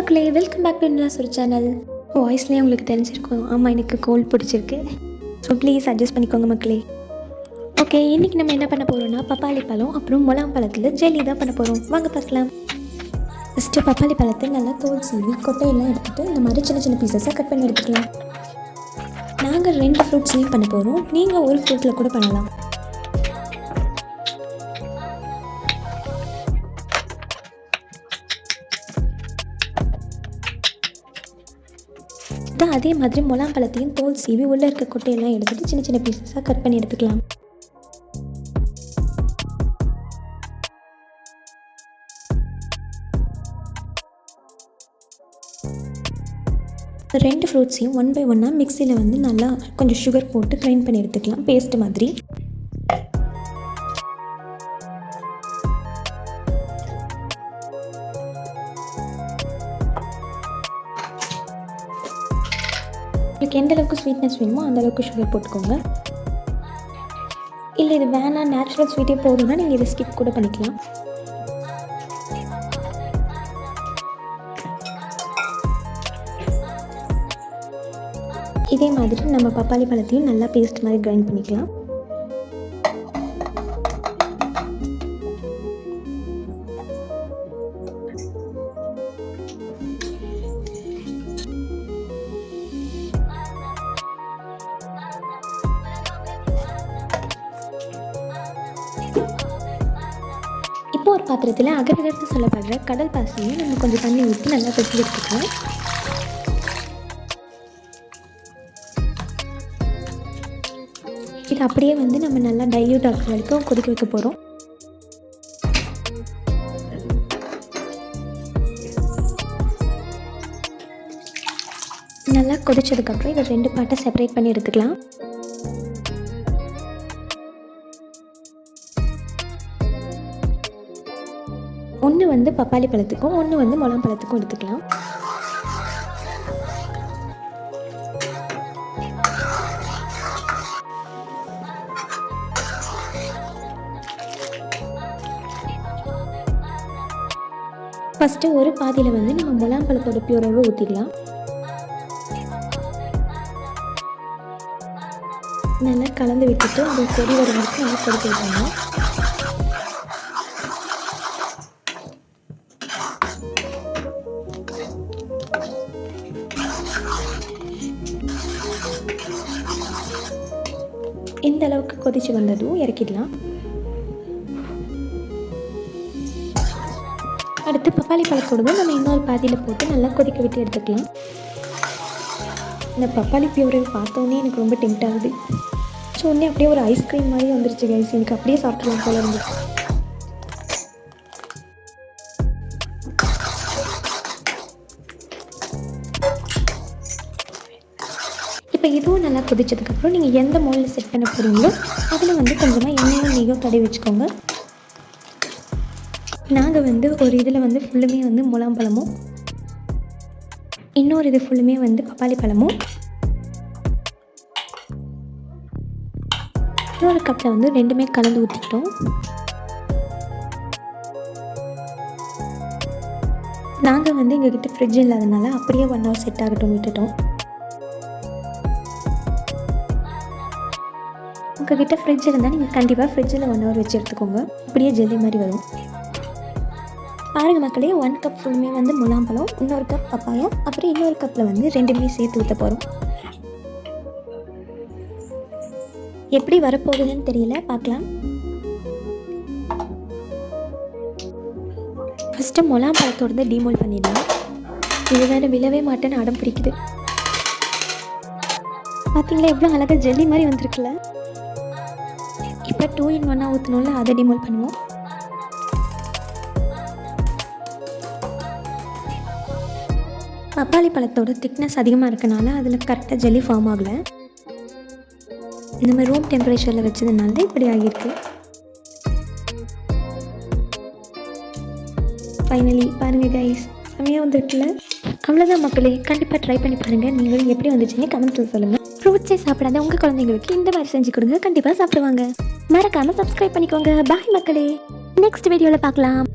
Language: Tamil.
மக்களே, welcome back to Nila's channel. வாய்ஸ்லேயே உங்களுக்கு தெரிஞ்சிருக்கும். ஆமாம், எனக்கு கோல்ட் பிடிச்சிருக்கு. ஸோ ப்ளீஸ் அட்ஜஸ்ட் பண்ணிக்கோங்க மக்களே. ஓகே, இன்றைக்கி நம்ம என்ன பண்ண போகிறோம்னா பப்பாளி பழம் அப்புறம் முலாம் பழத்தில் ஜெல்லி தான் பண்ண போகிறோம். வாங்க பார்க்கலாம். ஃபஸ்ட்டு பப்பாளி பழத்தை நல்லா தோல் சீவி கொட்டையெல்லாம் எடுத்துகிட்டு இந்த மாதிரி சின்ன சின்ன பீசஸாக கட் பண்ணி எடுத்துக்கலாம். நாங்கள் 2 ஃப்ரூட்ஸ்லேயும் பண்ண போகிறோம். நீங்கள் ஒரு ஃப்ரூட்டில் கூட பண்ணலாம். அதே மாதிரி முலாம் பழத்தையும் தோல் சீவி உள்ளே இருக்க கொட்டையெல்லாம் எடுத்துகிட்டு சின்ன சின்ன பீசஸாக கட் பண்ணி எடுத்துக்கலாம். ரெண்டு ஃப்ரூட்ஸையும் 1 by 1 மிக்சியில் வந்து நல்லா கொஞ்சம் சுகர் போட்டு கிரைண்ட் பண்ணி எடுத்துக்கலாம், பேஸ்ட் மாதிரி. உங்களுக்கு எந்த அளவுக்கு ஸ்வீட்னஸ் வேணுமோ அந்த அளவுக்கு சுகர் போட்டுக்கோங்க. இல்லை இது வேணாம், நேச்சுரல் ஸ்வீட்டே போதும்னா நீங்கள் இதை ஸ்கிப் கூட பண்ணிக்கலாம். இதே மாதிரி நம்ம பப்பாளி பழத்தையும் நல்லா பேஸ்ட் மாதிரி கிரைண்ட் பண்ணிக்கலாம். இப்போ ஒரு பாத்திரத்தில் அகரகரத்து சொல்லப்படுற கடல் பாசியும் நம்ம கொஞ்சம் தண்ணி ஊற்றி நல்லா கொதிக்க எடுத்துக்கலாம். இது அப்படியே வந்து நம்ம நல்லா டைல்யூட் ஆகிற வரைக்கும் கொதிக்க வைக்க போகிறோம். நல்லா கொதிச்சதுக்கப்புறம் இதை 2 பார்ட்டாக செப்பரேட் பண்ணி எடுத்துக்கலாம். ஒன்று வந்து பப்பாளி பழத்துக்கும் ஒன்று வந்து முலாம் பழத்துக்கும் எடுத்துக்கலாம். ஃபஸ்ட்டு ஒரு பாதியில் வந்து நம்ம முலாம் பழத்தோட பியூராவை ஊற்றிடலாம். நல்லா கலந்து விட்டுட்டு அது கொதி வர வரைக்கும் நல்லா கொதிக்க வைக்கணும். இந்த அளவுக்கு கொதிச்சு வந்ததும் இறக்கிடலாம். அடுத்து பப்பாளி பழத்தோடு நம்ம இன்னொரு பாதியில் போட்டு நல்லா கொதிக்க விட்டு எடுத்துக்கலாம். இந்த பப்பாளி பியூரை பார்த்தோன்னே எனக்கு ரொம்ப டெம்ட் ஆகுது. ஸோ உடனே அப்படியே ஒரு ஐஸ்கிரீம் மாதிரி வந்துருச்சு கைஸ். எனக்கு அப்படியே சாப்பிடலாம் போல இருந்து. இப்போ இதுவும் நல்லா கொதிச்சதுக்கப்புறம் நீங்கள் எந்த மோல்டில் செட் பண்ண போகிறீங்களோ அதில் வந்து கொஞ்சமாக எண்ணெயும் நெய்யும் தடவி வச்சுக்கோங்க. நாங்கள் வந்து ஒரு இதில் வந்து ஃபுல்லுமே வந்து முலாம் பழமும், இன்னொரு இது ஃபுல்லுமே வந்து பப்பாளி பழமும், இன்னொரு கப்பில் வந்து 2மே கலந்து ஊற்றிக்கிட்டோம். நாங்கள் வந்து எங்ககிட்ட ஃப்ரிட்ஜ் இல்லாதனால அப்படியே 1 hour செட் ஆகட்டும் விட்டுட்டோம். உங்கள்கிட்ட ஃப்ரிட்ஜ் இருந்தால் நீங்கள் கண்டிப்பாக ஃப்ரிட்ஜில் 1 hour வச்சு எடுத்துக்கோங்க. அப்படியே ஜெல்லி மாதிரி வரும். பாருங்கள் மக்களே, 1 கப் ஃபுல்லுமே வந்து முலாம் பழம், இன்னொரு கப் பப்பாயா, அப்புறம் இன்னொரு கப்பில் வந்து 2மே சேர்த்து ஊற்ற போகிறோம். எப்படி வரப்போகுதுன்னு தெரியல, பார்க்கலாம். ஃபஸ்ட்டு முலாம் பழத்தோடு டீமோல் பண்ணிடலாம். இது வேறு விழவே மாட்டேன்னு அடம் பிடிக்குது. பார்த்தீங்களா எவ்வளோ அழகாக ஜெல்லி மாதிரி வந்திருக்குல்ல. இப்போ 2 in 1 ஊற்றணும்ல, அதை டிமோல் பண்ணுவோம். பப்பாளி பழத்தோட திக்னஸ் அதிகமாக இருக்கனால அதில் கரெக்டாக ஜெல்லி ஃபார்ம் ஆகலை. நம்ம ரூம் டெம்பரேச்சரில் வச்சதுனால இப்படி ஆகியிருக்கு. ஃபைனலி பாருங்கள் கைஸ், செமையாக வந்துருக்குல்ல. அவ்வளோதான் மக்களே, கண்டிப்பாக ட்ரை பண்ணி பாருங்கள். நீங்களும் எப்படி வந்துச்சுன்னு கமெண்ட்ஸில் சொல்லுங்கள். ஃப்ரூட்ஸே சாப்பிடாத உங்கள் குழந்தைங்களுக்கு இந்த மாதிரி செஞ்சு கொடுங்க, கண்டிப்பாக சாப்பிடுவாங்க. மறக்காமல் சப்ஸ்கிரைப் பண்ணிக்கோங்க. பாய் மக்களே, நெக்ஸ்ட் வீடியோவில் பார்க்கலாம்.